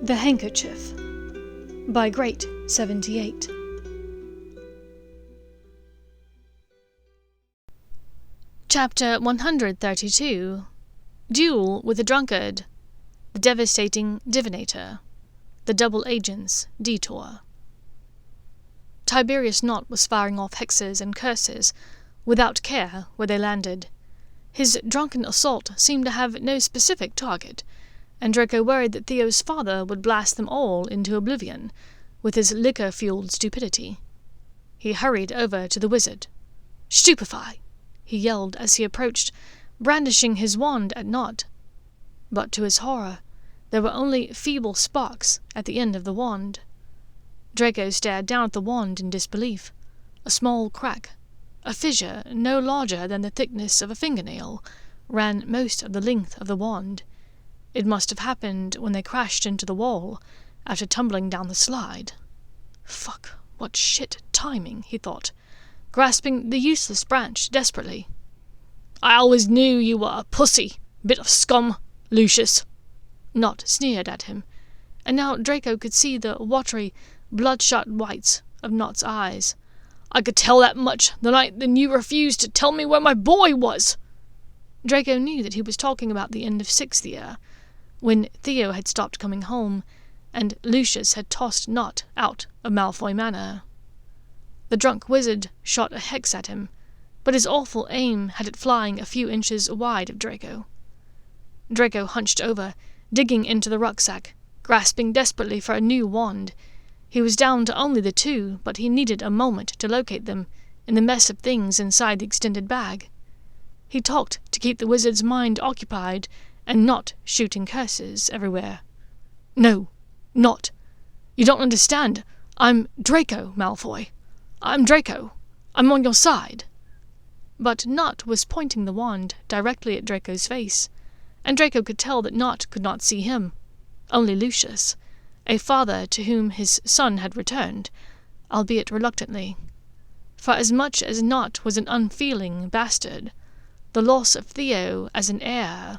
The Handkerchief by Great 78. Chapter 132. Duel with the Drunkard, the devastating Divinator, the double agents' detour. Tiberius Knott was firing off hexes and curses without care where they landed. His drunken assault seemed to have no specific target, and Draco worried that Theo's father would blast them all into oblivion with his liquor-fueled stupidity. He hurried over to the wizard. "Stupefy!" he yelled as he approached, brandishing his wand at Knott. But to his horror, there were only feeble sparks at the end of the wand. Draco stared down at the wand in disbelief. A small crack, a fissure no larger than the thickness of a fingernail, ran most of the length of the wand. It must have happened when they crashed into the wall after tumbling down the slide. Fuck, what shit timing, he thought, grasping the useless branch desperately. "I always knew you were a pussy, bit of scum, Lucius," Knott sneered at him, and now Draco could see the watery, bloodshot whites of Knott's eyes. "I could tell that much the night then you refused to tell me where my boy was." Draco knew that he was talking about the end of 6th year, when Theo had stopped coming home, and Lucius had tossed Knott out of Malfoy Manor. The drunk wizard shot a hex at him, but his awful aim had it flying a few inches wide of Draco. Draco hunched over, digging into the rucksack, grasping desperately for a new wand. He was down to only the 2, but he needed a moment to locate them in the mess of things inside the extended bag. He talked to keep the wizard's mind occupied and not shooting curses everywhere. "No, not. You don't understand. I'm Draco Malfoy. I'm Draco. I'm on your side." But Knott was pointing the wand directly at Draco's face, and Draco could tell that Knott could not see him, only Lucius, a father to whom his son had returned, albeit reluctantly. For as much as Knott was an unfeeling bastard, the loss of Theo as an heir,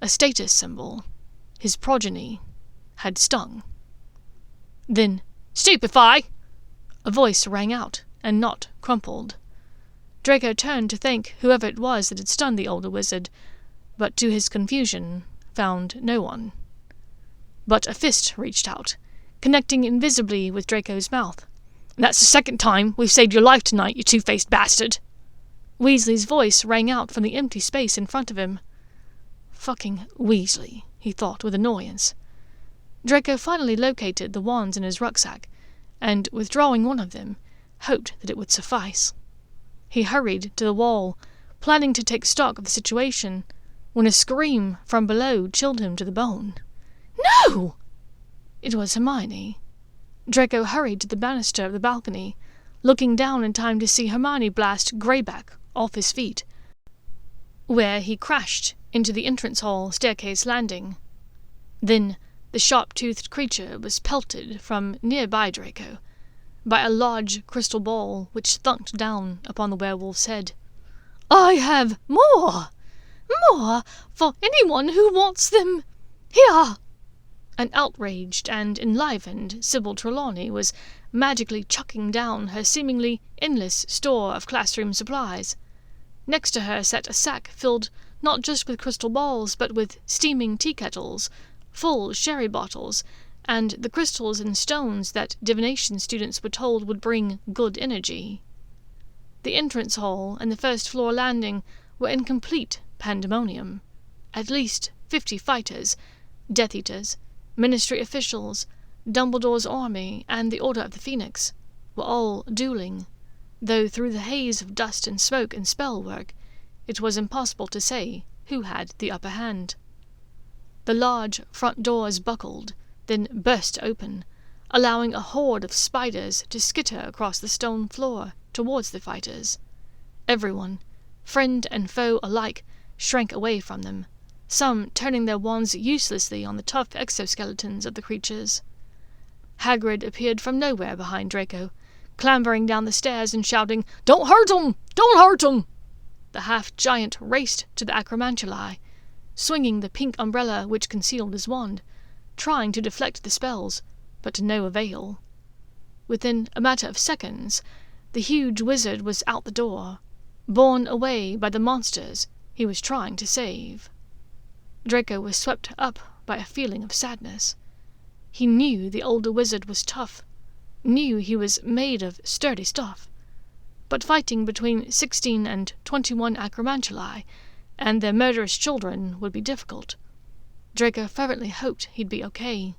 a status symbol, his progeny, had stung. Then, "Stupefy!" a voice rang out, and Knott crumpled. Draco turned to thank whoever it was that had stunned the older wizard, but to his confusion found no one. But a fist reached out, connecting invisibly with Draco's mouth. "That's the 2nd time we've saved your life tonight, you two-faced bastard!" Weasley's voice rang out from the empty space in front of him. Fucking Weasley, he thought with annoyance. Draco finally located the wands in his rucksack, and, withdrawing one of them, hoped that it would suffice. He hurried to the wall, planning to take stock of the situation, when a scream from below chilled him to the bone. "No!" It was Hermione. Draco hurried to the banister of the balcony, looking down in time to see Hermione blast Greyback off his feet, where he crashed into the entrance hall staircase landing. Then the sharp-toothed creature was pelted from nearby Draco by a large crystal ball which thunked down upon the werewolf's head. "I have more for anyone who wants them. Here!" An outraged and enlivened Sybil Trelawney was magically chucking down her seemingly endless store of classroom supplies. Next to her sat a sack filled not just with crystal balls, but with steaming tea kettles, full sherry bottles, and the crystals and stones that divination students were told would bring good energy. The entrance hall and the first-floor landing were in complete pandemonium. At least 50 fighters, Death Eaters, Ministry officials, Dumbledore's army, and the Order of the Phoenix were all dueling, though through the haze of dust and smoke and spell work, it was impossible to say who had the upper hand. The large front doors buckled, then burst open, allowing a horde of spiders to skitter across the stone floor towards the fighters. Everyone, friend and foe alike, shrank away from them, some turning their wands uselessly on the tough exoskeletons of the creatures. Hagrid appeared from nowhere behind Draco, clambering down the stairs and shouting, "Don't hurt him! Don't hurt him!" The half-giant raced to the acromantuli, swinging the pink umbrella which concealed his wand, trying to deflect the spells, but to no avail. Within a matter of seconds, the huge wizard was out the door, borne away by the monsters he was trying to save. Draco was swept up by a feeling of sadness. He knew the older wizard was tough, knew he was made of sturdy stuff, but fighting between 16 and 21 acromantuli and their murderous children would be difficult. Draco fervently hoped he'd be okay.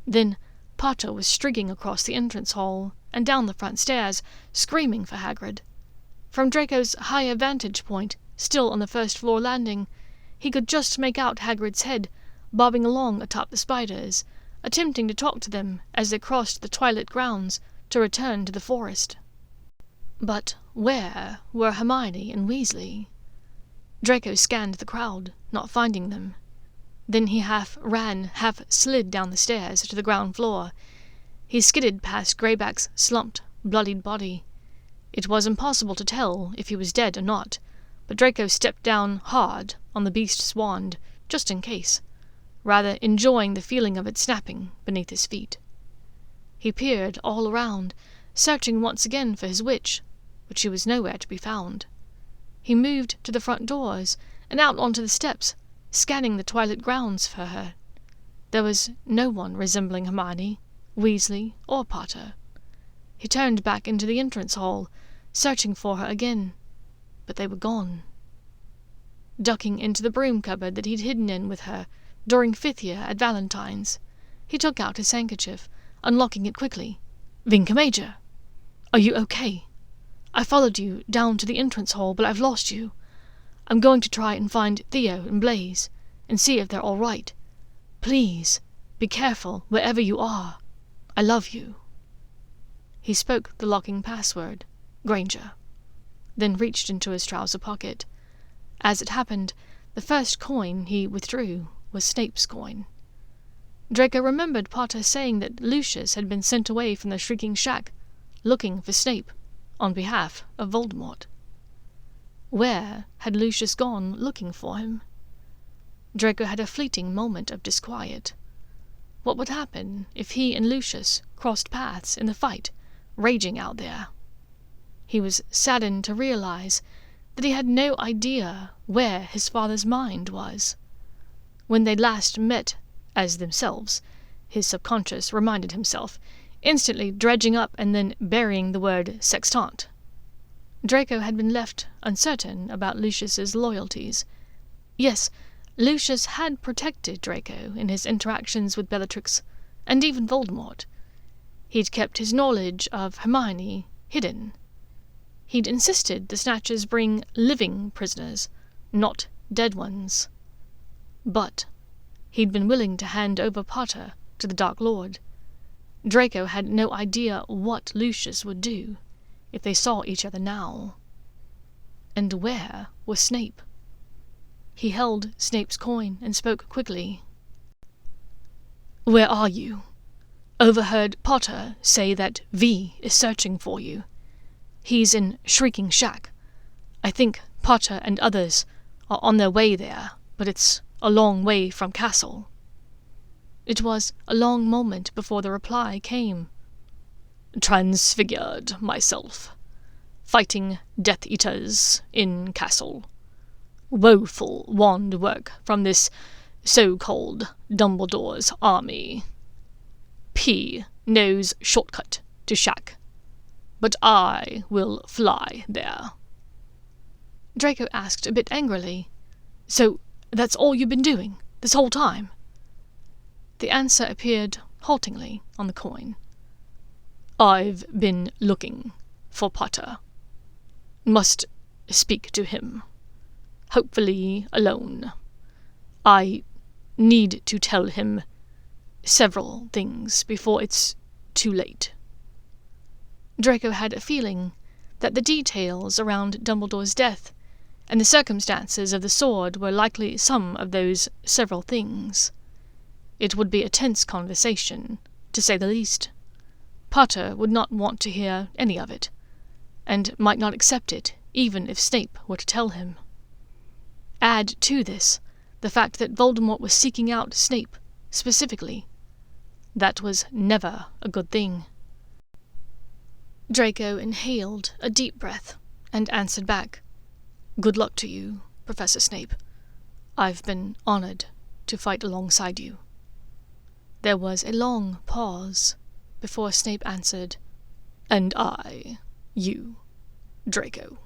Then Potter was streaking across the entrance hall and down the front stairs, screaming for Hagrid. From Draco's higher vantage point, still on the first-floor landing, he could just make out Hagrid's head bobbing along atop the spiders, attempting to talk to them as they crossed the twilit grounds to return to the forest. But where were Hermione and Weasley? Draco scanned the crowd, not finding them. Then he half ran, half slid down the stairs to the ground floor. He skidded past Greyback's slumped, bloodied body. It was impossible to tell if he was dead or not, but Draco stepped down hard on the beast's wand, just in case, rather enjoying the feeling of it snapping beneath his feet. He peered all around, searching once again for his witch, but she was nowhere to be found. He moved to the front doors and out onto the steps, scanning the twilit grounds for her. There was no one resembling Hermione, Weasley, or Potter. He turned back into the entrance hall, searching for her again, but they were gone. Ducking into the broom cupboard that he'd hidden in with her during 5th year at Valentine's, he took out his handkerchief, unlocking it quickly. "Vinca Major! Are you okay? I followed you down to the entrance hall, but I've lost you. I'm going to try and find Theo and Blaise, and see if they're all right. Please, be careful wherever you are. I love you." He spoke the locking password, Granger, then reached into his trouser pocket. As it happened, the first coin he withdrew was Snape's coin. Draco remembered Potter saying that Lucius had been sent away from the Shrieking Shack, looking for Snape, on behalf of Voldemort. Where had Lucius gone looking for him? Draco had a fleeting moment of disquiet. What would happen if he and Lucius crossed paths in the fight raging out there? He was saddened to realize that he had no idea where his father's mind was. When they last met as themselves, his subconscious reminded himself, instantly dredging up and then burying the word sextant. Draco had been left uncertain about Lucius's loyalties. Yes, Lucius had protected Draco in his interactions with Bellatrix, and even Voldemort. He'd kept his knowledge of Hermione hidden. He'd insisted the Snatchers bring living prisoners, not dead ones. But he'd been willing to hand over Potter to the Dark Lord. Draco had no idea what Lucius would do if they saw each other now. And where was Snape? He held Snape's coin and spoke quickly. "Where are you? Overheard Potter say that V is searching for you. He's in Shrieking Shack. I think Potter and others are on their way there, but it's a long way from Castle." It was a long moment before the reply came. "Transfigured myself. Fighting Death Eaters in Castle. Woeful wand work from this so-called Dumbledore's army. P knows shortcut to Shack, but I will fly there." Draco asked a bit angrily, "So that's all you've been doing, this whole time?" The answer appeared haltingly on the coin. "I've been looking for Potter. Must speak to him. Hopefully alone. I need to tell him several things before it's too late." Draco had a feeling that the details around Dumbledore's death and the circumstances of the sword were likely some of those several things. It would be a tense conversation, to say the least. Potter would not want to hear any of it, and might not accept it even if Snape were to tell him. Add to this the fact that Voldemort was seeking out Snape Specifically, that was never a good thing. Draco inhaled a deep breath and answered back, "Good luck to you, Professor Snape. I've been honored to fight alongside you." There was a long pause before Snape answered, "And you, Draco."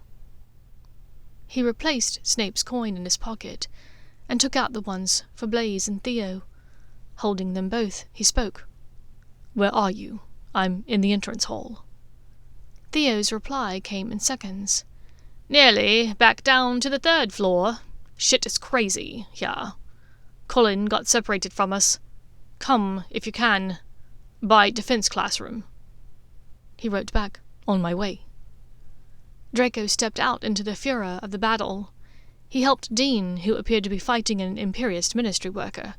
He replaced Snape's coin in his pocket and took out the ones for Blaise and Theo. Holding them both, he spoke. "Where are you? I'm in the entrance hall." Theo's reply came in seconds. "Nearly back down to the 3rd floor. Shit is crazy here. Colin got separated from us. Come, if you can, by defense classroom." He wrote back, "On my way." Draco stepped out into the furor of the battle. He helped Dean, who appeared to be fighting an Imperious ministry worker,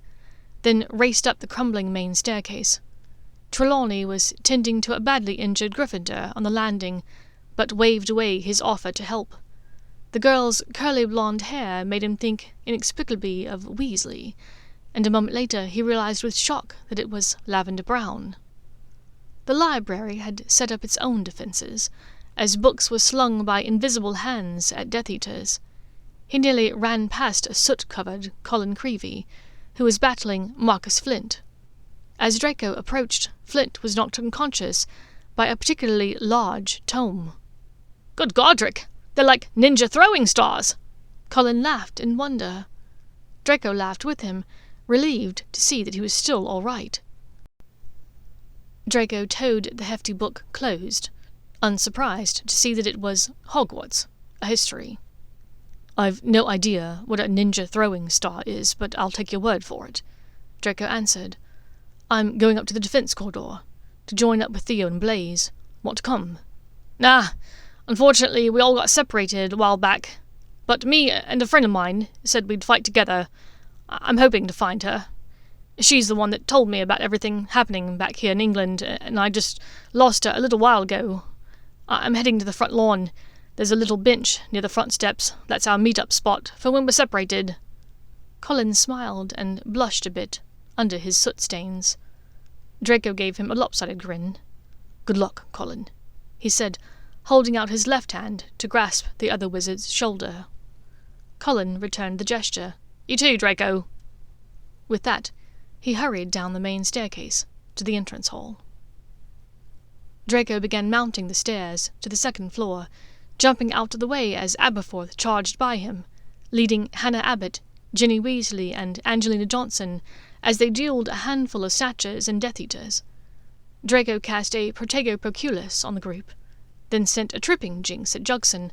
then raced up the crumbling main staircase. Trelawney was tending to a badly injured Gryffindor on the landing, but waved away his offer to help. The girl's curly blonde hair made him think inexplicably of Weasley, and a moment later he realized with shock that it was lavender brown. The library had set up its own defenses, as books were slung by invisible hands at Death Eaters. He nearly ran past a soot-covered Colin Creevey, who was battling Marcus Flint. As Draco approached, Flint was knocked unconscious by a particularly large tome. "Good Godric! They're like ninja throwing stars!" Colin laughed in wonder. Draco laughed with him, relieved to see that he was still all right. Draco towed the hefty book closed, unsurprised to see that it was Hogwarts, a history. "I've no idea what a ninja throwing star is, but I'll take your word for it," Draco answered. "I'm going up to the defense corridor to join up with Theo and Blaise. Want to come?" "Nah, unfortunately we all got separated a while back, but me and a friend of mine said we'd fight together. I'm hoping to find her. She's the one that told me about everything happening back here in England, and I just lost her a little while ago. I'm heading to the front lawn. There's a little bench near the front steps. That's our meet-up spot for when we're separated." Colin smiled and blushed a bit under his soot stains. Draco gave him a lopsided grin. "Good luck, Colin," he said, holding out his left hand to grasp the other wizard's shoulder. Colin returned the gesture. "You too, Draco." With that, he hurried down the main staircase to the entrance hall. Draco began mounting the stairs to the 2nd floor, jumping out of the way as Aberforth charged by him, leading Hannah Abbott, Ginny Weasley, and Angelina Johnson as they dueled a handful of snatchers and Death Eaters. Draco cast a Protego Proculus on the group, then sent a tripping jinx at Jugson,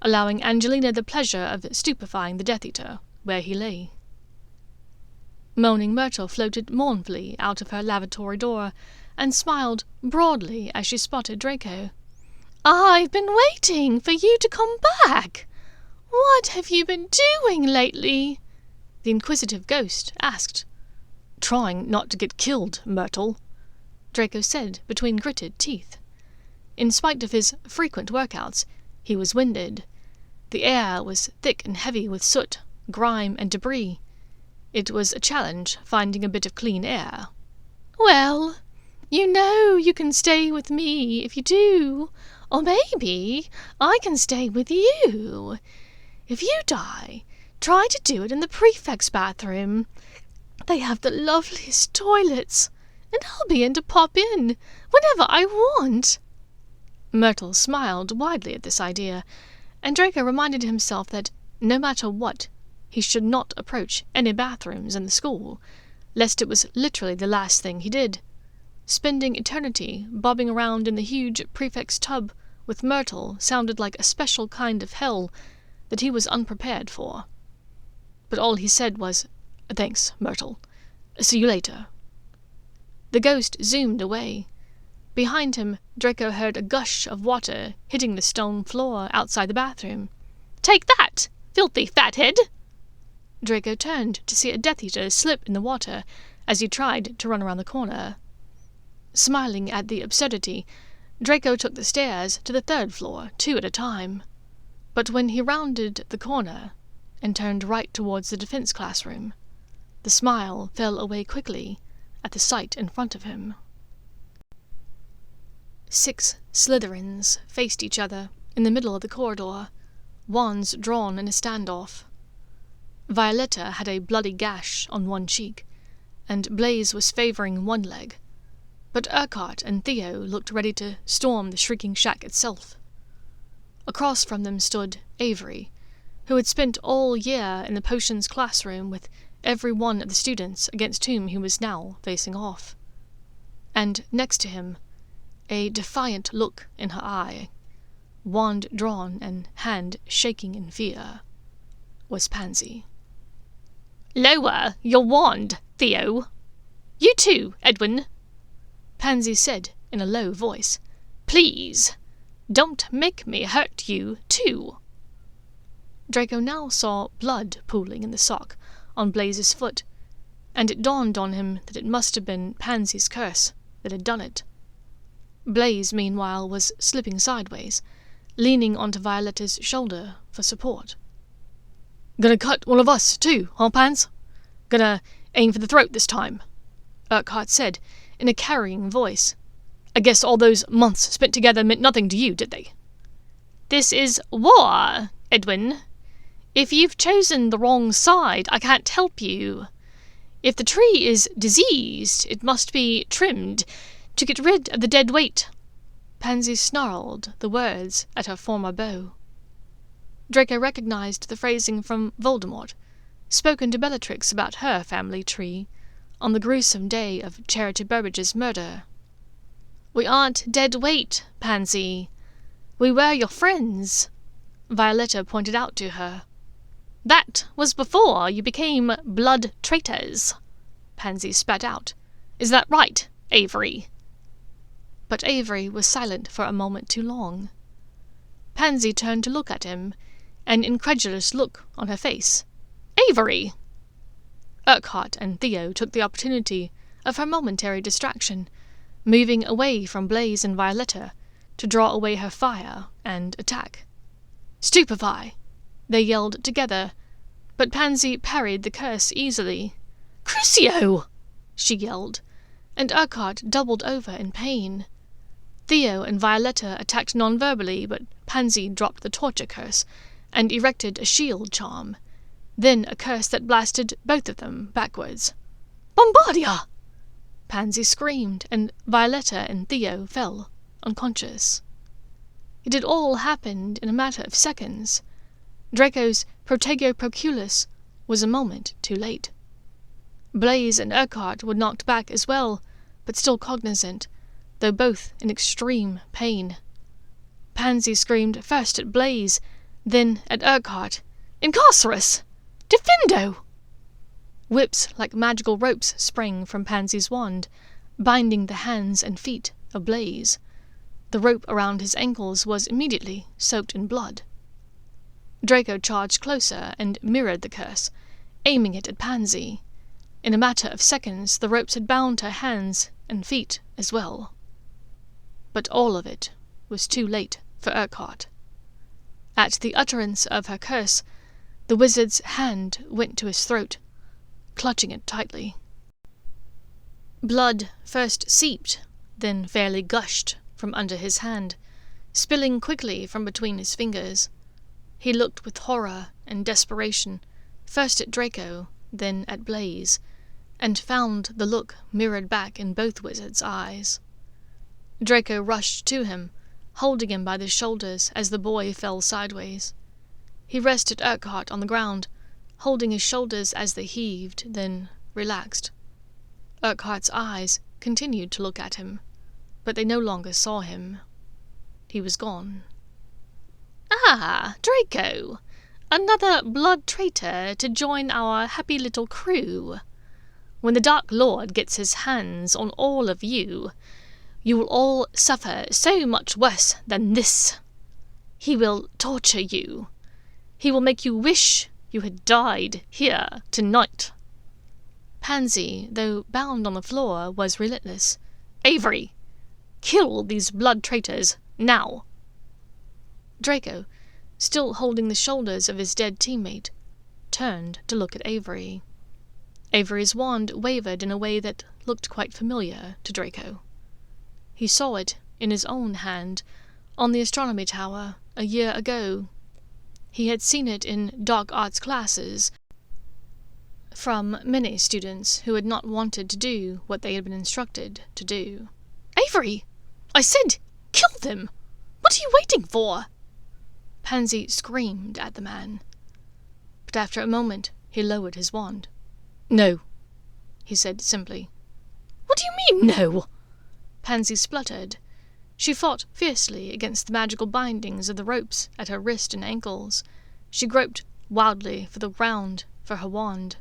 allowing Angelina the pleasure of stupefying the Death Eater where he lay. Moaning Myrtle floated mournfully out of her lavatory door and smiled broadly as she spotted Draco. "I've been waiting for you to come back. What have you been doing lately?" the inquisitive ghost asked. "Trying not to get killed, Myrtle," Draco said between gritted teeth. In spite of his frequent workouts, he was winded. The air was thick and heavy with soot, grime, and debris. It was a challenge finding a bit of clean air. "Well, you know you can stay with me if you do, or maybe I can stay with you. If you die, try to do it in the prefect's bathroom. They have the loveliest toilets, and I'll be in to pop in whenever I want." Myrtle smiled widely at this idea, and Draco reminded himself that, no matter what, he should not approach any bathrooms in the school, lest it was literally the last thing he did. Spending eternity bobbing around in the huge prefect's tub with Myrtle sounded like a special kind of hell that he was unprepared for. But all he said was, "Thanks, Myrtle. See you later." The ghost zoomed away. Behind him, Draco heard a gush of water hitting the stone floor outside the bathroom. "Take that, filthy fathead!" Draco turned to see a Death Eater slip in the water as he tried to run around the corner. Smiling at the absurdity, Draco took the stairs to the 3rd floor, 2 at a time. But when he rounded the corner and turned right towards the defense classroom, The smile fell away quickly at the sight in front of him. 6 Slytherins faced each other in the middle of the corridor, wands drawn in a standoff. Violetta had a bloody gash on one cheek, and Blaise was favouring one leg, but Urquhart and Theo looked ready to storm the shrieking shack itself. Across from them stood Avery, who had spent all year in the potions classroom with every one of the students against whom he was now facing off. And next to him, a defiant look in her eye, wand drawn and hand shaking in fear, was Pansy. "Lower your wand, Theo. You too, Edwin," Pansy said in a low voice. "Please, don't make me hurt you too." Draco now saw blood pooling in the sock on Blaise's foot, and it dawned on him that it must have been Pansy's curse that had done it. Blaise, meanwhile, was slipping sideways, leaning onto Violetta's shoulder for support. "Gonna cut one of us, too, huh, Pans? Gonna aim for the throat this time," Urquhart said in a carrying voice. "I guess all those months spent together meant nothing to you, did they?" "This is war, Edwin. If you've chosen the wrong side, I can't help you. If the tree is diseased, it must be trimmed to get rid of the dead weight." Pansy snarled the words at her former beau. Draco recognized the phrasing from Voldemort, spoken to Bellatrix about her family tree on the gruesome day of Charity Burbage's murder. "We aren't dead weight, Pansy. We were your friends," Violetta pointed out to her. "That was before you became blood traitors," Pansy spat out. "Is that right, Avery?" But Avery was silent for a moment too long. Pansy turned to look at him, an incredulous look on her face. "Avery!" Urquhart and Theo took the opportunity of her momentary distraction, moving away from Blaise and Violetta to draw away her fire and attack. "Stupefy!" they yelled together, but Pansy parried the curse easily. "Crucio!" she yelled, and Urquhart doubled over in pain. Theo and Violetta attacked non-verbally, but Pansy dropped the torture curse and erected a shield charm, then a curse that blasted both of them backwards. "Bombardia!" Pansy screamed, and Violetta and Theo fell unconscious. It had all happened in a matter of seconds. Draco's Protego Proculus was a moment too late. Blaise and Urquhart were knocked back as well, but still cognizant, though both in extreme pain. Pansy screamed first at Blaise, then at Urquhart. "Incarcerus! Defendo!" Whips like magical ropes sprang from Pansy's wand, binding the hands and feet of Blaise. The rope around his ankles was immediately soaked in blood. Draco charged closer and mirrored the curse, aiming it at Pansy. In a matter of seconds, the ropes had bound her hands and feet as well. But all of it was too late for Urquhart. At the utterance of her curse, the wizard's hand went to his throat, clutching it tightly. Blood first seeped, then fairly gushed from under his hand, spilling quickly from between his fingers. He looked with horror and desperation, first at Draco, then at Blaise, and found the look mirrored back in both wizards' eyes. Draco rushed to him, holding him by the shoulders as the boy fell sideways. He rested Urquhart on the ground, holding his shoulders as they heaved, then relaxed. Urquhart's eyes continued to look at him, but they no longer saw him. He was gone. "Ah, Draco! Another blood traitor to join our happy little crew. When the Dark Lord gets his hands on all of you, you will all suffer so much worse than this. He will torture you. He will make you wish you had died here tonight." Pansy, though bound on the floor, was relentless. "Avery, kill these blood traitors, now." Draco, still holding the shoulders of his dead teammate, turned to look at Avery. Avery's wand wavered in a way that looked quite familiar to Draco. He saw it in his own hand, on the astronomy tower, a year ago. He had seen it in dark arts classes from many students who had not wanted to do what they had been instructed to do. Avery! I said, kill them! What are you waiting for? Pansy screamed at the man. But after a moment, he lowered his wand. No, he said simply. What do you mean, no? Pansy spluttered. She fought fiercely against the magical bindings of the ropes at her wrist and ankles. She groped wildly for the ground for her wand.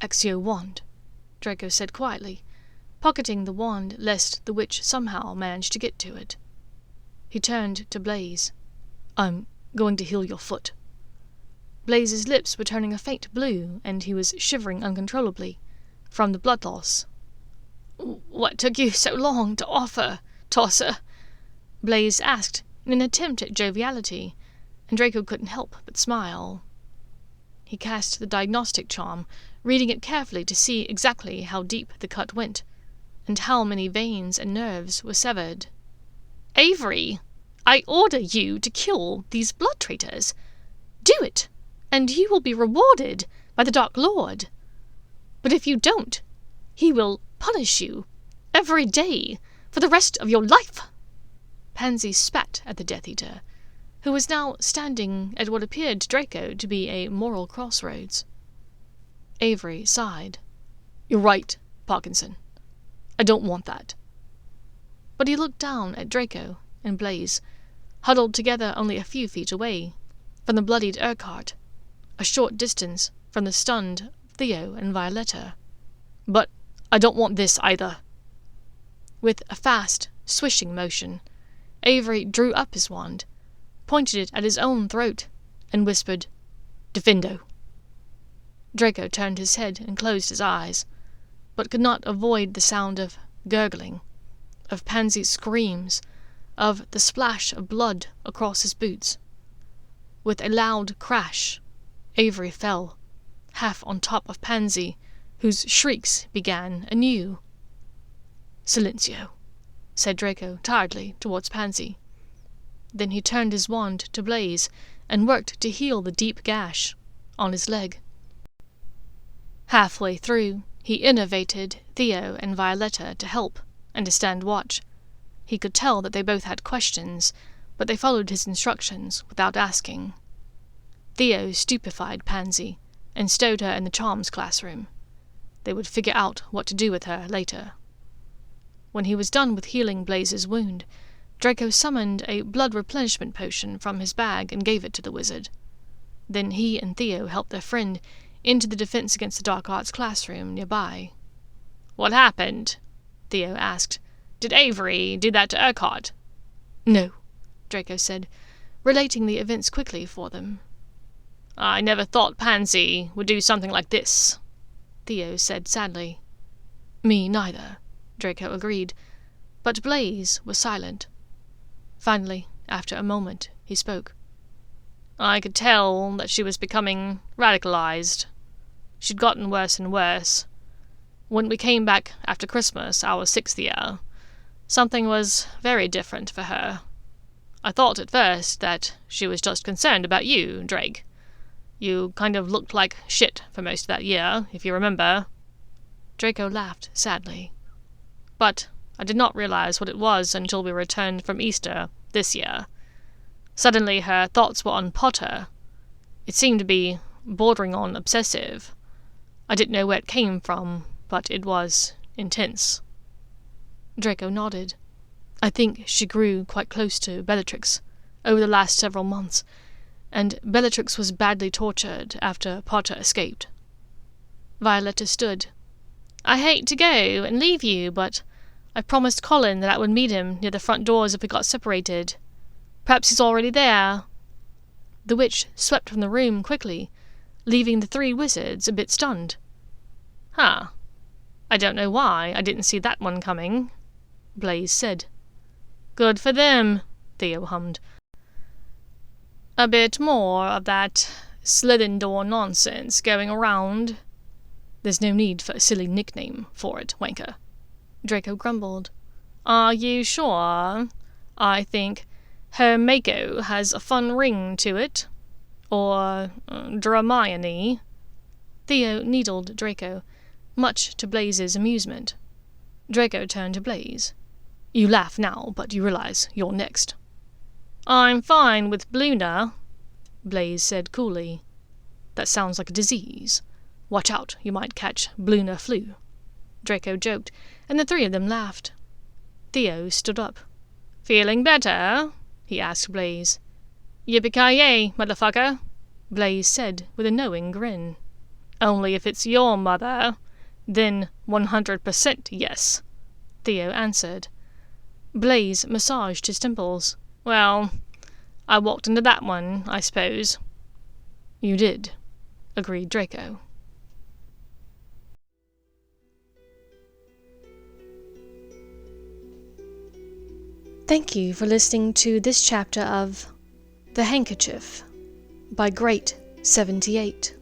Accio wand, Draco said quietly, pocketing the wand lest the witch somehow managed to get to it. He turned to Blaze. I'm going to heal your foot. Blaze's lips were turning a faint blue, and he was shivering uncontrollably from the blood loss. What took you so long to offer, Tosser? Blaze asked in an attempt at joviality, and Draco couldn't help but smile. He cast the diagnostic charm, reading it carefully to see exactly how deep the cut went, and how many veins and nerves were severed. Avery, I order you to kill these blood traitors. Do it, and you will be rewarded by the Dark Lord. But if you don't, he will punish you every day for the rest of your life. Pansy spat at the Death Eater, who was now standing at what appeared to Draco to be a moral crossroads. Avery sighed. You're right, Parkinson. I don't want that. But he looked down at Draco and Blaze, huddled together only a few feet away from the bloodied Urquhart, a short distance from the stunned Theo and Violetta. But I don't want this either. With a fast, swishing motion, Avery drew up his wand, pointed it at his own throat, and whispered, Defendo. Draco turned his head and closed his eyes, but could not avoid the sound of gurgling, of Pansy's screams, of the splash of blood across his boots. With a loud crash, Avery fell, half on top of Pansy, whose shrieks began anew. Silencio, said Draco tiredly towards Pansy. Then he turned his wand to Blaze and worked to heal the deep gash on his leg. Halfway through, he innervated Theo and Violetta to help and to stand watch. He could tell that they both had questions, but they followed his instructions without asking. Theo stupefied Pansy and stowed her in the charms classroom. They would figure out what to do with her later. When he was done with healing Blaze's wound, Draco summoned a blood replenishment potion from his bag and gave it to the wizard. Then he and Theo helped their friend into the Defense Against the Dark Arts classroom nearby. What happened? Theo asked. Did Avery do that to Urquhart? No, Draco said, relating the events quickly for them. I never thought Pansy would do something like this, Theo said sadly. Me neither, Draco agreed, but Blaze was silent. Finally, after a moment, he spoke. I could tell that she was becoming radicalized. She'd gotten worse and worse. When we came back after Christmas, our 6th year, something was very different for her. I thought at first that she was just concerned about you, Drake. You kind of looked like shit for most of that year, if you remember. Draco laughed sadly. But I did not realize what it was until we returned from Easter this year. Suddenly her thoughts were on Potter. It seemed to be bordering on obsessive. I didn't know where it came from, but it was intense. Draco nodded. I think she grew quite close to Bellatrix over the last several months, and Bellatrix was badly tortured after Potter escaped. Violetta stood. I hate to go and leave you, but I promised Colin that I would meet him near the front doors if we got separated. Perhaps he's already there. The witch swept from the room quickly, leaving the 3 wizards a bit stunned. Huh. I don't know why I didn't see that one coming, Blaze said. Good for them, Theo hummed. A bit more of that Slytherin nonsense going around. There's no need for a silly nickname for it, wanker. Draco grumbled. Are you sure? I think Hermione has a fun ring to it. Or Dramione. Theo needled Draco, much to Blaze's amusement. Draco turned to Blaze. You laugh now, but you realize you're next. I'm fine with Bluna, Blaze said coolly. That sounds like a disease. Watch out, you might catch Bluna flu. Draco joked, and the three of them laughed. Theo stood up. Feeling better? He asked Blaze. Yippee-ki-yay, motherfucker, Blaze said with a knowing grin. Only if it's your mother. Then 100% yes, Theo answered. Blaze massaged his temples. Well, I walked into that one, I suppose. You did, agreed Draco. Thank you for listening to this chapter of The Handkerchief by Great78.